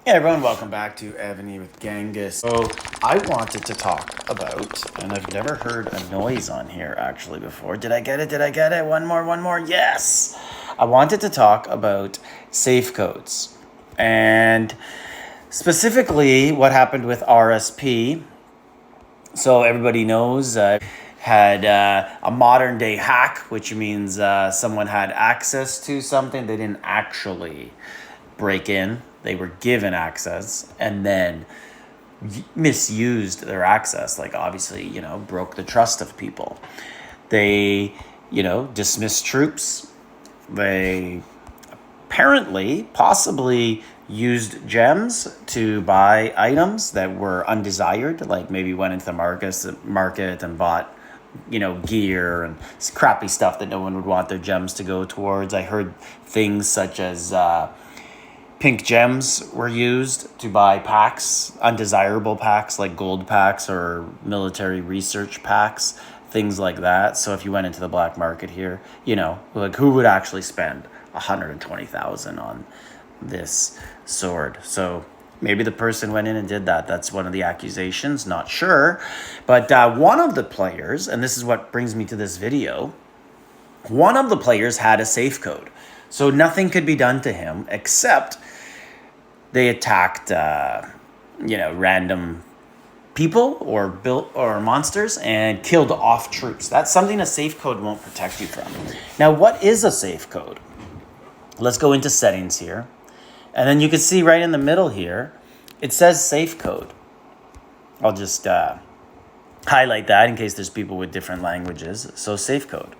Hey everyone, welcome back to Evony with Genghis. So I wanted to talk about, and I've never heard a noise on here actually before. Did I get it? Did I get it? One more. Yes! I wanted to talk about safe codes and specifically what happened with RSP. So everybody knows had a modern day hack, which means someone had access to something they didn't actually break in. They were given access and then misused their access. Like obviously, broke the trust of people. They, dismissed troops. They possibly used gems to buy items that were undesired, like maybe went into the market and bought gear and crappy stuff that no one would want their gems to go towards. I heard things such as pink gems were used to buy packs, undesirable packs like gold packs or military research packs, things like that. So if you went into the black market here, like who would actually spend 120,000 on this sword? So maybe the person went in and did that. That's one of the accusations, not sure. But one of the players, and this is what brings me to this video, one of the players had a safe code. So nothing could be done to him except they attacked, random people or monsters and killed off troops. That's something a safe code won't protect you from. Now, what is a safe code? Let's go into settings here. And then you can see right in the middle here, it says safe code. I'll just highlight that in case there's people with different languages. So safe code.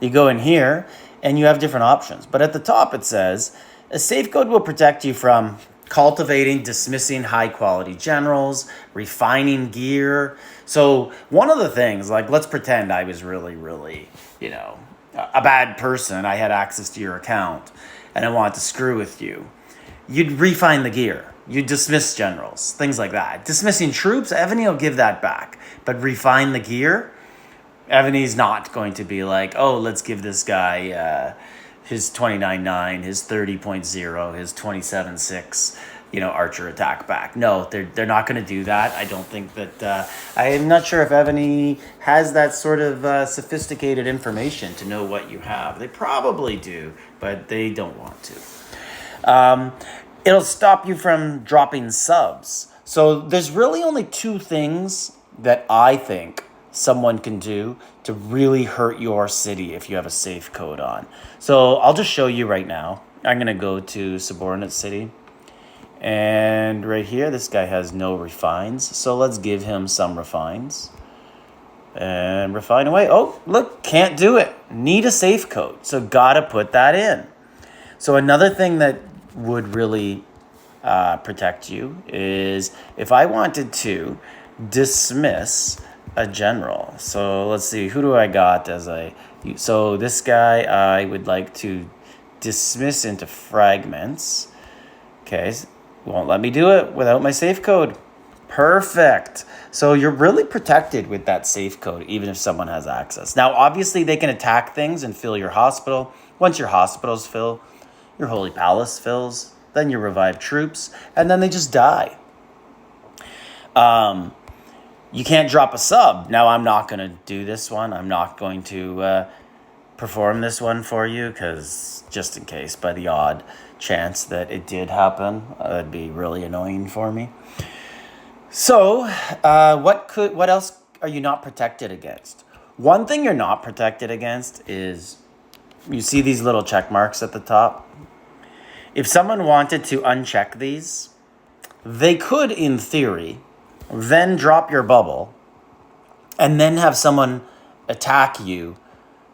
You go in here and you have different options. But at the top it says, a safe code will protect you from cultivating, dismissing high-quality generals, refining gear. So one of the things, like let's pretend I was really, a bad person. I had access to your account and I wanted to screw with you. You'd refine the gear. You'd dismiss generals, things like that. Dismissing troops, Evony will give that back. But refine the gear, Evony's not going to be like, oh, let's give this guy his 29.9, his 30.0, his 27.6, archer attack back. No, they're not going to do that. I don't think that, I'm not sure if Evony has that sort of sophisticated information to know what you have. They probably do, but they don't want to. It'll stop you from dropping subs. So there's really only two things that I think someone can do to really hurt your city if you have a safe code on. So I'll just show you right now. I'm going to go to subordinate city. And right here, this guy has no refines. So let's give him some refines. And refine away. Oh, look, can't do it. Need a safe code. So gotta put that in. So another thing that would really protect you is if I wanted to dismiss a general. So let's see, who do I got so this guy I would like to dismiss into fragments. Okay, won't let me do it without my safe code. Perfect. So you're really protected with that safe code, even if someone has access. Now, obviously they can attack things and fill your hospital. Once your hospitals fill, your Holy Palace fills, then you revive troops, and then they just die. You can't drop a sub. Now, I'm not going to do this one. I'm not going to perform this one for you because just in case, by the odd chance that it did happen, that'd be really annoying for me. So what else are you not protected against? One thing you're not protected against is, you see these little check marks at the top? If someone wanted to uncheck these, they could, in theory, then drop your bubble, and then have someone attack you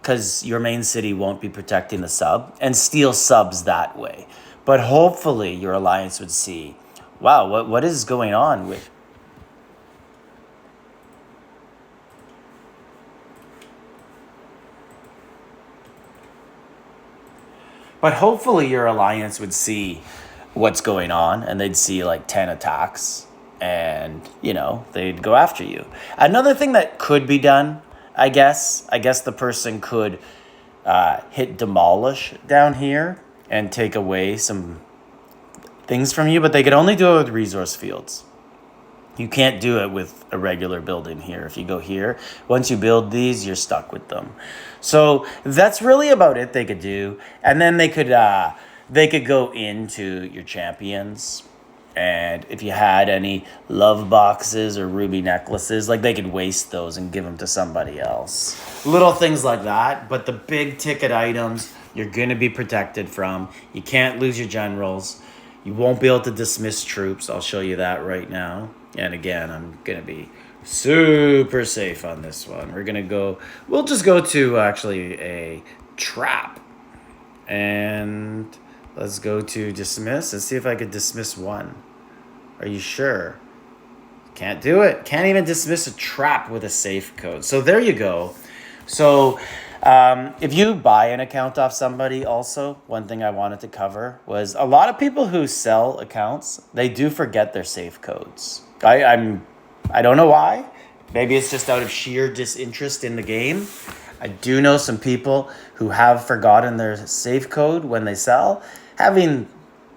because your main city won't be protecting the sub, and steal subs that way. But hopefully your alliance would see, wow, what is going on with... But hopefully your alliance would see what's going on, and they'd see like 10 attacks. And, they'd go after you. Another thing that could be done, I guess the person could hit demolish down here and take away some things from you, but they could only do it with resource fields. You can't do it with a regular building here. If you go here, once you build these, you're stuck with them. So that's really about it they could do. And then they could go into your champions. And if you had any love boxes or ruby necklaces, like they could waste those and give them to somebody else. Little things like that. But the big ticket items, you're going to be protected from. You can't lose your generals. You won't be able to dismiss troops. I'll show you that right now. And again, I'm going to be super safe on this one. We'll just go to actually a trap. And let's go to dismiss and see if I could dismiss one. Are you sure? Can't do it. Can't even dismiss a trap with a safe code. So there you go. So if you buy an account off somebody also, one thing I wanted to cover was a lot of people who sell accounts, they do forget their safe codes. I don't know why. Maybe it's just out of sheer disinterest in the game. I do know some people who have forgotten their safe code when they sell. Having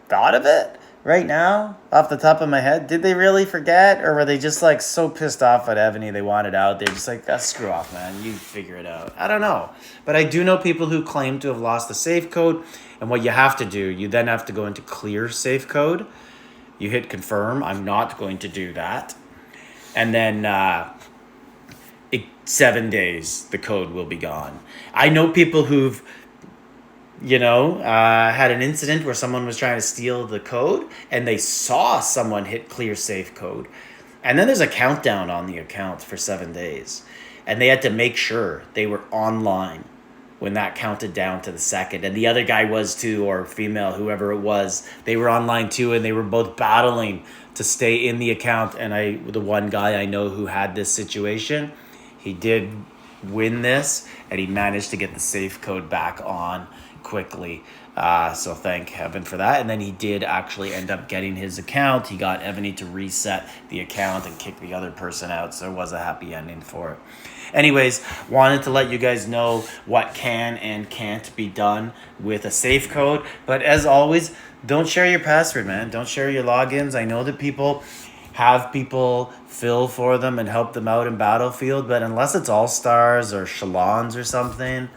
thought of it right now, off the top of my head, did they really forget? Or were they just like so pissed off at Evony they wanted out? They're just like, screw off, man. You figure it out. I don't know. But I do know people who claim to have lost the safe code. And what you have to do, you then have to go into clear safe code. You hit confirm. I'm not going to do that. And then 7 days, the code will be gone. I know people who've, had an incident where someone was trying to steal the code and they saw someone hit clear safe code. And then there's a countdown on the account for 7 days. And they had to make sure they were online when that counted down to the second. And the other guy was too, or female, whoever it was, they were online too, and they were both battling to stay in the account. And the one guy I know who had this situation, he did win this, and he managed to get the safe code back on quickly. So thank heaven for that. And then he did actually end up getting his account. He got Evony to reset the account and kick the other person out. So it was a happy ending for it. Anyways, wanted to let you guys know what can and can't be done with a safe code. But as always, don't share your password, man. Don't share your logins. I know that people have people fill for them and help them out in Battlefield, but unless it's All-Stars or Shalons or something,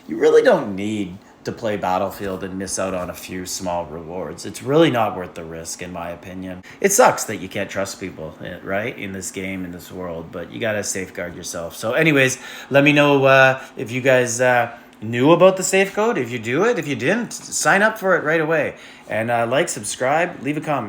you really don't need to play Battlefield and miss out on a few small rewards. It's really not worth the risk, in my opinion. It sucks that you can't trust people, right, in this game, in this world, but you gotta safeguard yourself. So anyways, let me know if you guys knew about the safe code. If you do it, if you didn't, sign up for it right away. And like, subscribe, leave a comment.